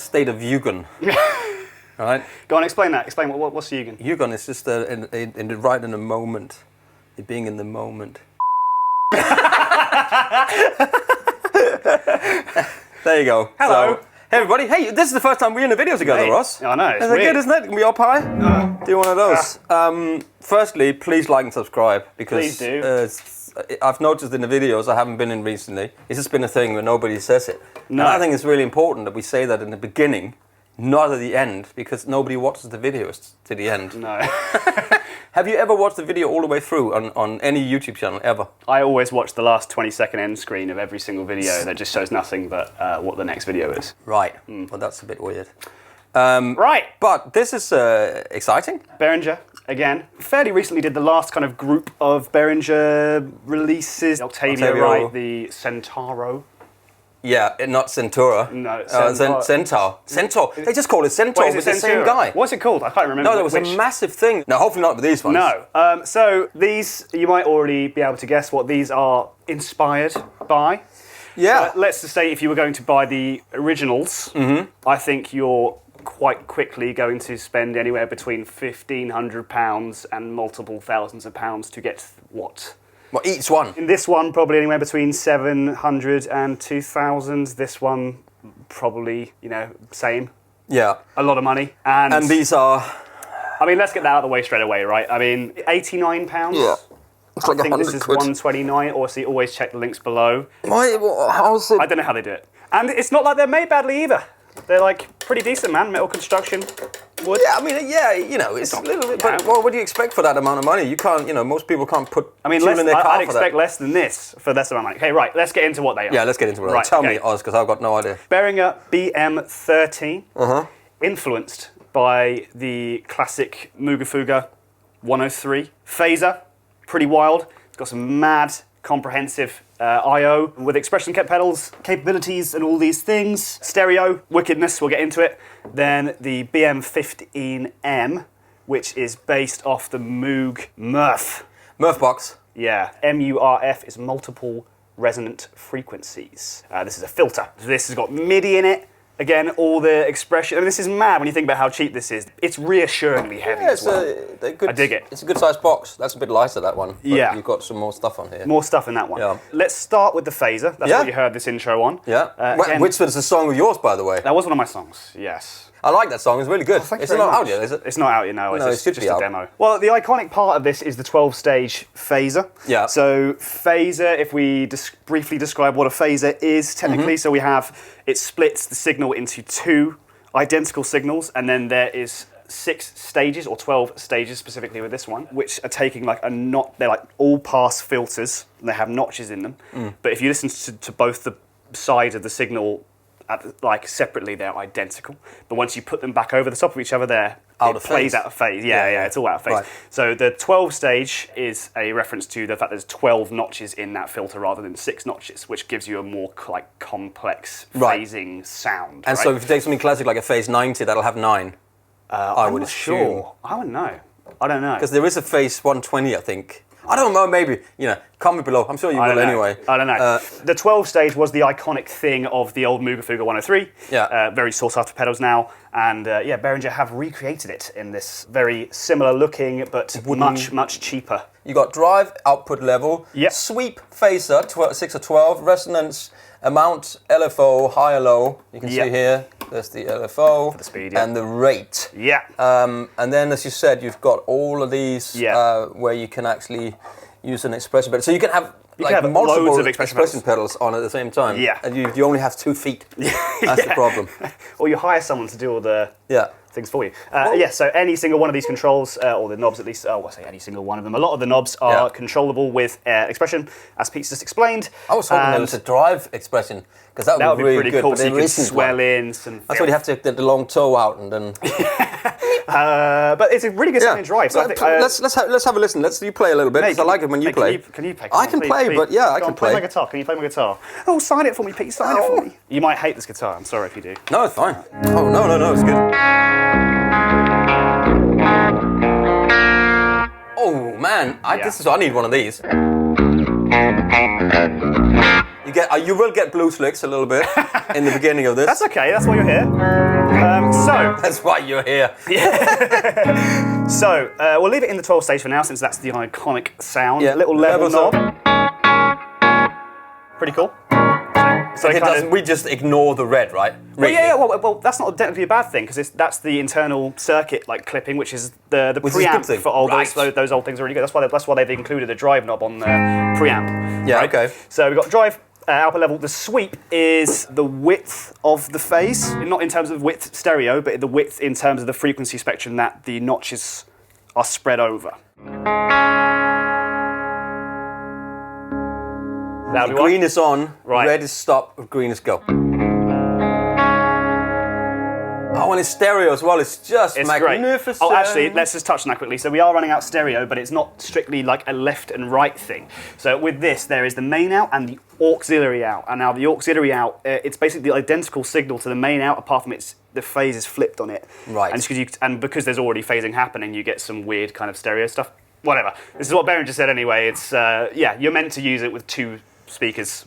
state of Yugon. Right? Go on, explain that. Explain what's Yugon? Yugon is just right in the moment. You're being in the moment. There you go. Hello. So, hey everybody. Hey, this is the first time we're in a video together, Ross. I know, it's Isn't it weird. good, isn't it? Can we up high? Do one of those. Firstly, please like and subscribe because Please do. I've noticed in the videos I haven't been in recently, it's just been a thing where nobody says it. No. And I think it's really important that we say that in the beginning, not at the end, because nobody watches the videos to the end. No. Have you ever watched the video all the way through on any YouTube channel, ever? I always watch the last 20-second end screen of every single video that just shows nothing but what the next video is. Right. Well, that's a bit weird. Right. But this is exciting. Behringer, again, fairly recently did the last kind of group of Behringer releases. Octavia, right, the Centauro. Yeah, not Centura. No, Centaur. Centaur. They just call it Centaur, Wait, is but it the same Centauro? guy. What's it called? I can't remember. No, there was a massive thing. No, hopefully not with these ones. No. So these, you might already be able to guess what these are inspired by. Yeah. Let's just say if you were going to buy the originals, I think you're quite quickly going to spend anywhere between £1,500 and multiple thousands of pounds to get what? Well, each one. In this one, probably anywhere between 700 and 2,000. This one, probably, same. Yeah. A lot of money. And these are... I mean, let's get that out of the way straight away, right? I mean, £89. Yeah. It's like I think this 100 is quid. 129, or so you always check the links below. How's it? I don't know how they do it. And it's not like they're made badly either. They're like pretty decent, man. Metal construction, wood. Yeah, I mean, it's a little bit. But what do you expect for that amount of money? You can't, most people can't put. I mean, fuel in their car I'd for expect that. less than this for less amount of money. Okay, right. Let's get into what they are. Yeah, let's get into it. Right, Tell okay. me, Oz, because I've got no idea. Behringer BM-13, influenced by the classic Mooga Fuga 103. Phaser, pretty wild. It's got some mad, comprehensive I/O with expression pedals, capabilities, and all these things. Stereo, wickedness. We'll get into it. Then the BM-15M, which is based off the Moog MURF. MURF Box. Yeah, MURF is multiple resonant frequencies. This is a filter. This has got MIDI in it. Again, all the expression. I mean, this is mad when you think about how cheap this is. It's reassuringly heavy as well. I dig it. It's a good sized box. That's a bit lighter, that one. But Yeah. You've got some more stuff on here. More stuff in that one. Yeah. Let's start with the phaser. That's what you heard this intro on. Yeah. Again, Which was a song of yours, by the way. that was one of my songs, yes. I like that song. It's really good. Thank you It's very not much. out yet, is it? It's not out yet, no. No, it It's should just be a out. demo. Well, the iconic part of this is the 12-stage phaser. Yeah. So phaser, if we briefly describe what a phaser is technically, so we have, it splits the signal into two identical signals, and then there is 6 stages, or 12 stages specifically with this one, which are taking like a they're like all pass filters, and they have notches in them. But if you listen to both the sides of the signal like separately, they're identical. But once you put them back over the top of each other, it plays out of phase. Yeah, it's all out of phase. Right. So the 12 stage is a reference to the fact there's 12 notches in that filter rather than 6 notches, which gives you a more complex phasing sound. And so if you take something classic like a phase 90, that'll have 9. I would assume. Sure. I wouldn't know. I don't know. Because there is a phase 120, I think. I don't know, maybe. Comment below. I'm sure you will anyway. I don't know. The 12 stage was the iconic thing of the old Mooga Fuga 103. Yeah. Very sought after pedals now. And Behringer have recreated it in this very similar looking, but much cheaper. You got drive, output level, Yep. sweep, phaser, 6 or 12, resonance, amount, LFO, high or low. You can see here, there's the LFO. For the speed, and the rate. Yeah. And then, as you said, you've got all of these where you can actually use an expression pedal. So you can have multiple loads of expression pedals on at the same time. Yeah. And you only have 2 feet. That's the problem. Or you hire someone to do all the things for you. So any single one of these controls, or the knobs at least, I say any single one of them, a lot of the knobs are controllable with expression, as Pete's just explained. I was hoping there was a drive expression, because that would be really pretty good. cool, But so you there can isn't swell one. in some That's why you have to get the long toe out and then... but it's a really good sounding drive. So I think, let's have a listen. You play a little bit, because I like it when you play. Can you play? I can play, but yeah, I can play. Play my guitar. Can you play my guitar? Oh, sign it for me, Pete. Sign it for me. You might hate this guitar. I'm sorry if you do. No, it's fine. Oh, no, it's good. Oh man, I need one of these. You will get blues licks a little bit in the beginning of this. That's okay. That's why you're here. So that's why you're here. Yeah. So we'll leave it in the 12 stage for now, since that's the iconic sound. Yeah. Little level knob. Pretty cool. So we just ignore the red, right? Well, yeah. Well, that's not technically a bad thing, because that's the internal circuit clipping, which is the preamp for all those old things are really good. That's why they've included a drive knob on the preamp. Yeah. Right? Okay. So we've got drive. Output level. The sweep is the width of the phase, not in terms of width stereo, but the width in terms of the frequency spectrum that the notches are spread over. Green is on, right. Red is stop, green is go. Oh, and it's stereo as well. It's magnificent. Great. Oh, actually, let's just touch on that quickly. So we are running out stereo, but it's not strictly like a left and right thing. So with this, there is the main out and the auxiliary out. And now the auxiliary out, it's basically the identical signal to the main out, apart from the phase is flipped on it. Right. And because there's already phasing happening, you get some weird kind of stereo stuff. Whatever. This is what Behringer said anyway. It's yeah, you're meant to use it with two speakers.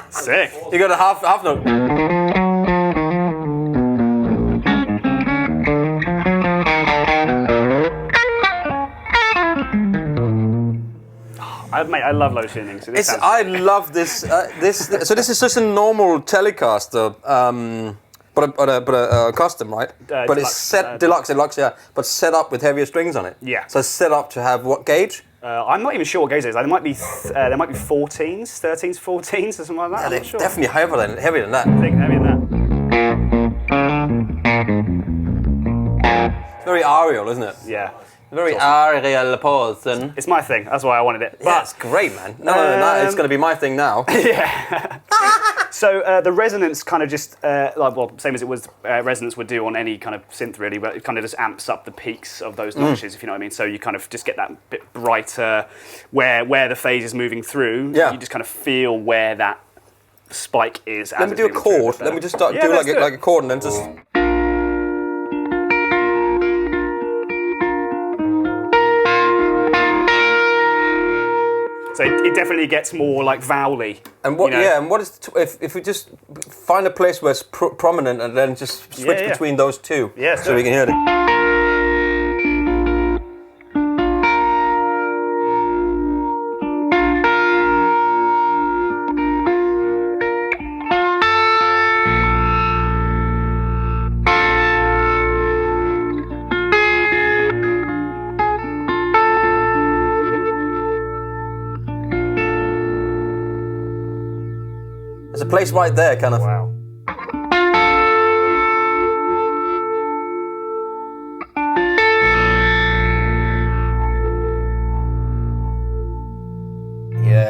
Sick. You got a half note. Mate, I love low tunings. I love this. So this is just a normal Telecaster, but a custom, right? But deluxe, it's set deluxe, yeah. But set up with heavier strings on it. Yeah. So it's set up to have what gauge? I'm not even sure what gauge it is. There might be 14s, 13s, 14s, or something like that. Yeah, I'm they're not sure. definitely heavier than that. I think heavier than It's very aerial, isn't it? that. Yeah. Very aerial person. It's my thing. That's why I wanted it. That's great, man. No, it's going to be my thing now. Yeah. So the resonance kind of just, same as it was resonance would do on any kind of synth really, but it kind of just amps up the peaks of those notches, if you know what I mean. So you kind of just get that bit brighter where the phase is moving through. Yeah. You just kind of feel where that spike is. Let me do a chord. Let me just start do like a chord and then just... So it definitely gets more like vowely. And what? Yeah, and what is if we just find a place where it's prominent and then just switch between those two, so we can hear it. There's a place right there, kind of. Wow.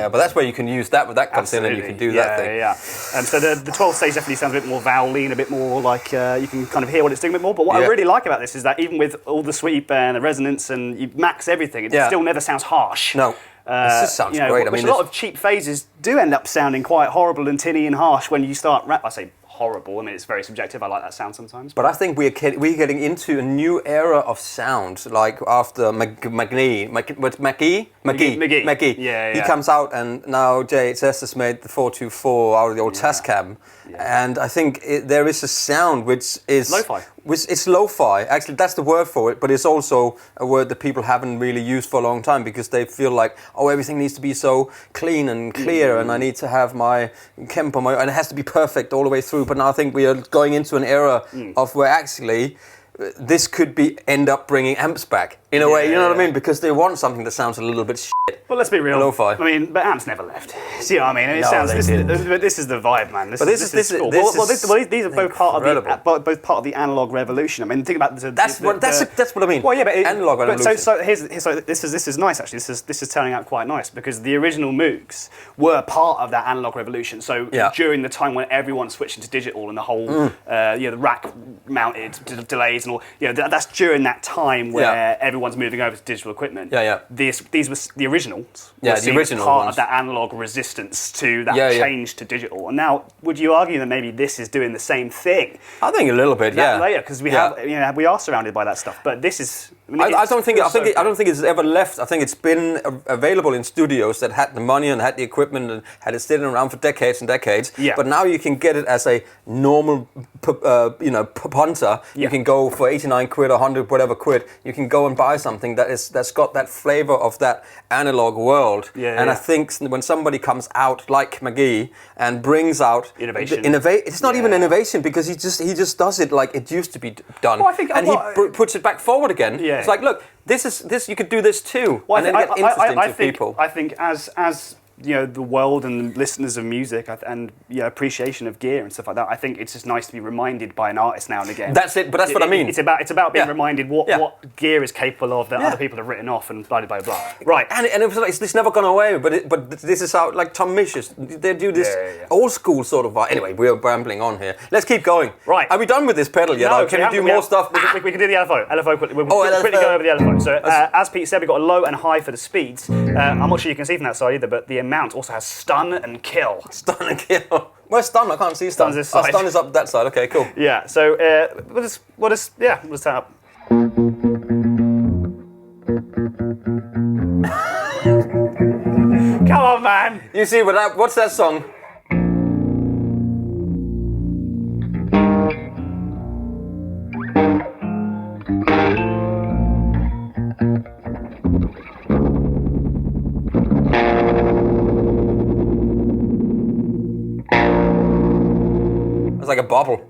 Yeah, but that's where you can use that. With that comes in, and you can do that thing. Yeah. And so the 12 stage definitely sounds a bit more vowely and a bit more like you can kind of hear what it's doing a bit more. But what I really like about this is that even with all the sweep and the resonance and you max everything, it still never sounds harsh. No. This just sounds great. Which a lot of cheap phases do end up sounding quite horrible and tinny and harsh when you start I say horrible. I mean, it's very subjective. I like that sound sometimes. But I think we're getting into a new era of sound, like after McGee. Yeah. He comes out, and now JHS has made the 424 out of the old Tascam. And I think there is a sound which is... Lo-fi. It's lo-fi. Actually, that's the word for it, but it's also a word that people haven't really used for a long time because they feel like, oh, everything needs to be so clean and clear, and I need to have my Kemper, and it has to be perfect all the way through. But now I think we are going into an era of where actually this could end up bringing amps back in a way, you know what I mean? Because they want something that sounds a little bit shit. Well, let's be real. Lo-fi. I mean, but amps never left. See what I mean? This is the vibe, man. This is cool. These are both part of the analog revolution. I mean, think about that's what I mean. Well, yeah, but analog revolution. So this is nice actually. This is turning out quite nice because the original Moogs were part of that analog revolution. So during the time when everyone switched into digital and the whole the rack mounted delays and all, that's during that time where everyone's moving over to digital equipment. These were the originals. The original part ones. of that analog resistance to that change to digital. And now, would you argue that maybe this is doing the same thing? I think a little bit. Later, because we are surrounded by that stuff. But this is. I don't think it's ever left. I think it's been available in studios that had the money and had the equipment and had it sitting around for decades and decades. But now you can get it as a normal, punter. You can go for 89 quid or 100 whatever quid. You can go and buy something that's got that flavor of that analog world. And I think when somebody comes out like McGee and brings out innovation, it's not even innovation because he just does it like it used to be done, he puts it back forward again. It's like, look, this you could do this too, and then get interesting to people. I think as the world and listeners of music and appreciation of gear and stuff like that, I think it's just nice to be reminded by an artist now and again. That's it, but that's what I mean. It's about being reminded what gear is capable of that other people have written off and blah blah blah. Right, and it was like it's never gone away. But this is how like Tom Misch they do this old school sort of. Anyway, we're rambling on here. Let's keep going. Right, are we done with this pedal yet? No, can we do more stuff? We can do the LFO. LFO quickly. We'll quickly go over the LFO. So as Pete said, we've got a low and high for the speeds. I'm not sure you can see from that side either, but the amount also has stun and kill. Stun and kill. Where's stun? I can't see stun. Stun's this side. Stun is up that side. Okay, cool. Yeah. So we'll just turn up. Come on, man. You see what's that song? It's like a bubble.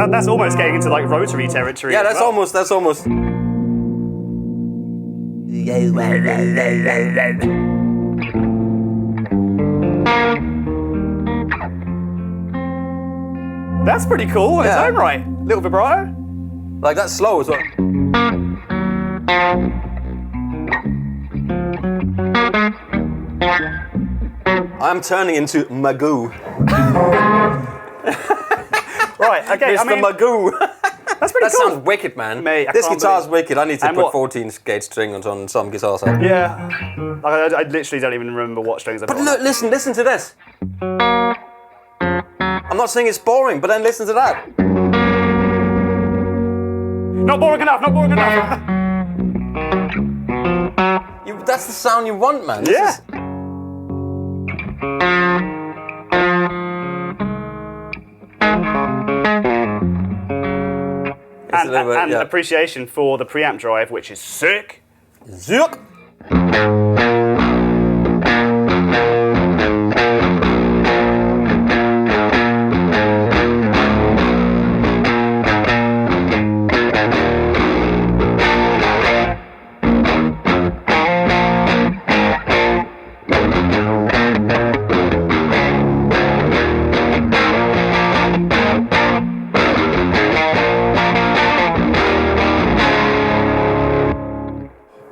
That's almost getting into like rotary territory. Yeah, that's almost. That's pretty cool in its own right. Little vibrato. Like that's slow as well. I'm turning into Magoo. Right, okay. Mr. Magoo. That's pretty cool. That sounds wicked, man. Mate, this guitar's wicked. I need to put 14-gauge strings on some guitars. Yeah. I literally don't even remember what strings I've got. But look, listen to this. I'm not saying it's boring, but then listen to that. Not boring enough. that's the sound you want, man. Yeah. And appreciation for the preamp drive, which is sick. Zook.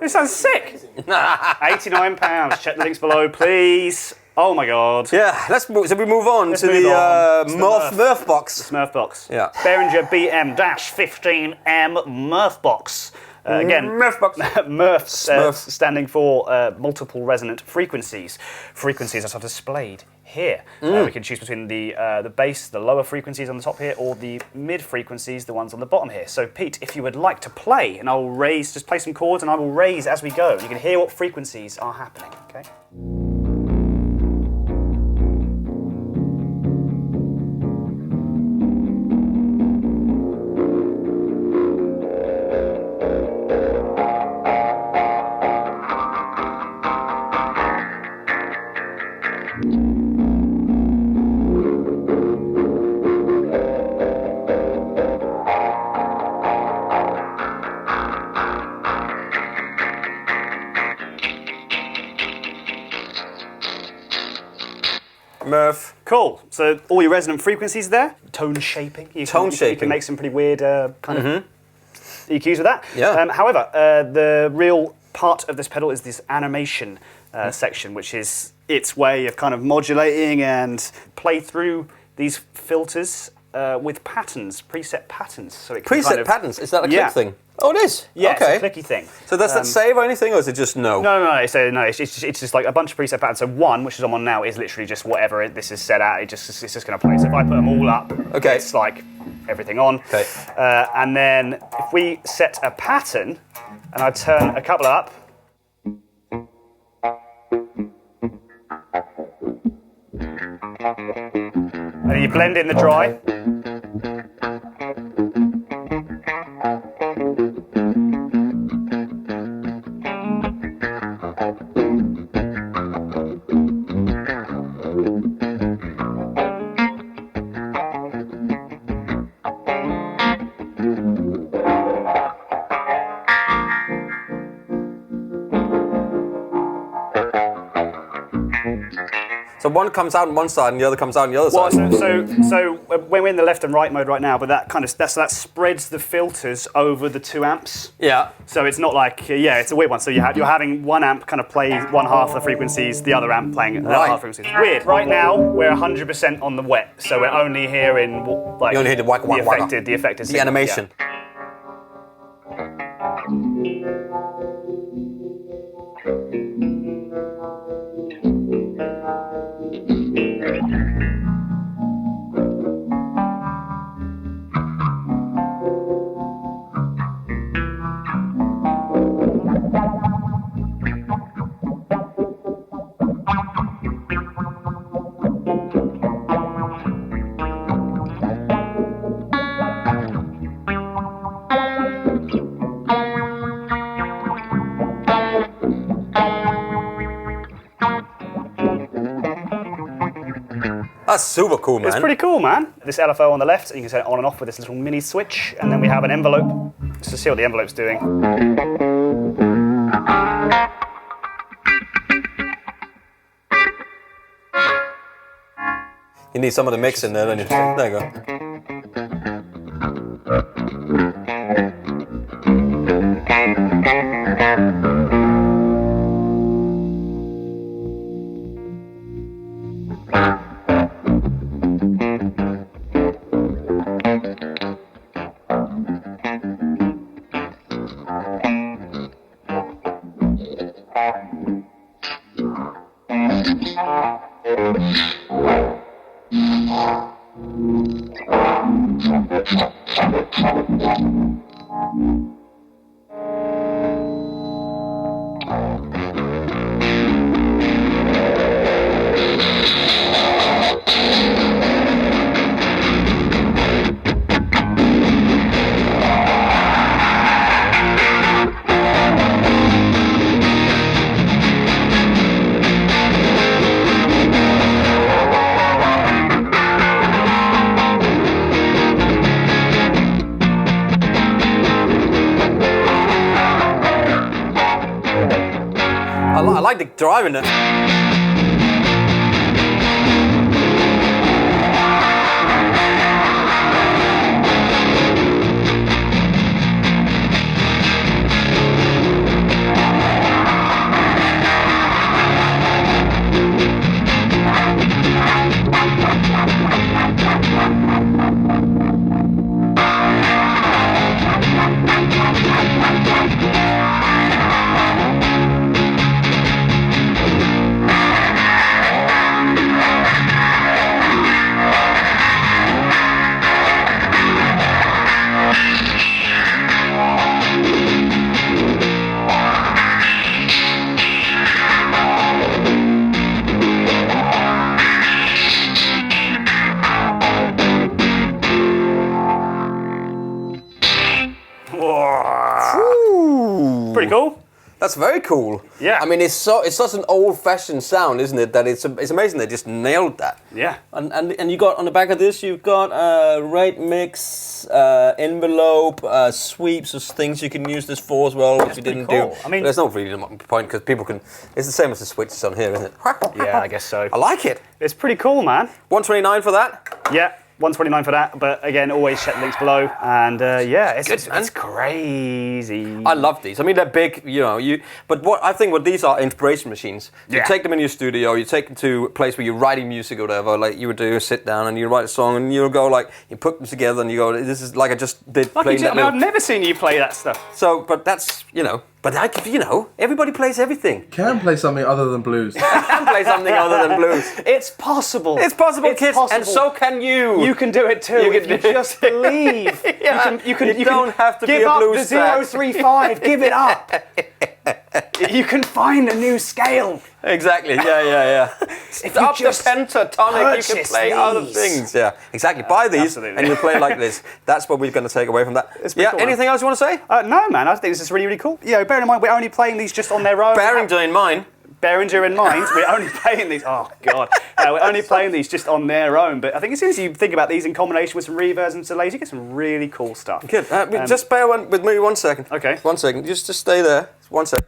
This sounds sick. £89. Check the links below, please. Oh my god. Yeah, let's move. So we move on to the MURF Box. The MURF Box. Yeah. Behringer BM-15M MURF Box. Again, MURF Box. MURF standing for multiple resonant frequencies. Frequencies are displayed here. We can choose between the bass, the lower frequencies on the top here, or the mid frequencies, the ones on the bottom here. So Pete, if you would like to play, and I will raise, just play some chords, and I will raise as we go. You can hear what frequencies are happening. Okay. MURF. Cool. So all your resonant frequencies there. Tone shaping. You can make some pretty weird kind of EQs with that. Yeah. However, the real part of this pedal is this animation section, which is its way of kind of modulating and play through these filters with patterns, preset patterns. So it can Preset patterns? Is that a click thing? Oh, it is? Yeah, okay. It's a clicky thing. So does that save or anything, or is it just no? No. It's just like a bunch of preset patterns. So one, which is on now, is literally just whatever this is set at. It's just going to play. So if I put them all up, it's like everything on. Okay. And then if we set a pattern, and I turn a couple up, and then you blend in the dry. So one comes out on one side and the other comes out on the other side. So we're in the left and right mode right now, but that spreads the filters over the two amps. Yeah. So it's not like it's a weird one. So you're having one amp kind of play one half of the frequencies, the other amp playing the other half of the frequencies. Weird. Right now we're 100% on the wet, so we're only hearing like you only hear the whack, whack, the affected the signal, animation. Yeah. That's super cool, man. It's pretty cool, man. This LFO on the left, you can set it on and off with this little mini switch, and then we have an envelope, just to see what the envelope's doing. You need some of the mix in there, don't you? There you go. I like the drive in it. Pretty cool. That's very cool. Yeah. I mean, it's such an old-fashioned sound, isn't it? That it's amazing they just nailed that. Yeah. And you got on the back of this, you've got rate mix, envelope, sweeps, of things you can use this for as well, which you didn't do. I mean, but there's no really point because people can. It's the same as the switches on here, isn't it? Yeah, I guess so. I like it. It's pretty cool, man. 129 for that. Yeah. 129 for that, but again, always check the links below. And yeah, it's crazy. I love these. I mean, they're big, But what these are inspiration machines. You take them in your studio, you take them to a place where you're writing music or whatever. Like you would do, sit down and you write a song, and you'll go you put them together, and you go, this is like I just did. I've never seen you play that stuff. So, but that's But everybody plays everything. Can play something other than blues. Can play something other than blues. It's possible. It's possible, kids, and so can you. You can do it too. You can just believe. Yeah. You don't have to be a blues Give up the 035. Give it up. You can find a new scale. Exactly. Yeah. If up the pentatonic, you can play other things. Yeah, exactly. Buy these and you play like this. That's what we're going to take away from that. Yeah. Cool, anything else you want to say? No, man. I think this is really, really cool. Bear in mind we're only playing these just on their own. Behringer in mind. Behringer in mind, we're only playing these. Oh God, we're only playing these just on their own. But I think as soon as you think about these in combination with some reverbs and delays, you get some really cool stuff. Good. Just bear with me 1 second. Okay. 1 second. Just stay there. 1 second.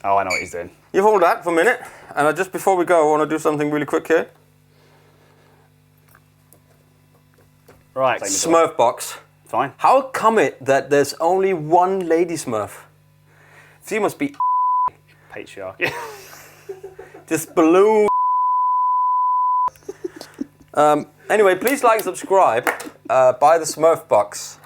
Oh, I know what he's doing. You hold that for a minute, and just before we go, I want to do something really quick here. Right. Smurf box. Fine. How come it that there's only one lady Smurf? She must be patriarchy. Just balloon. Anyway, please like and subscribe. Buy the Smurf box.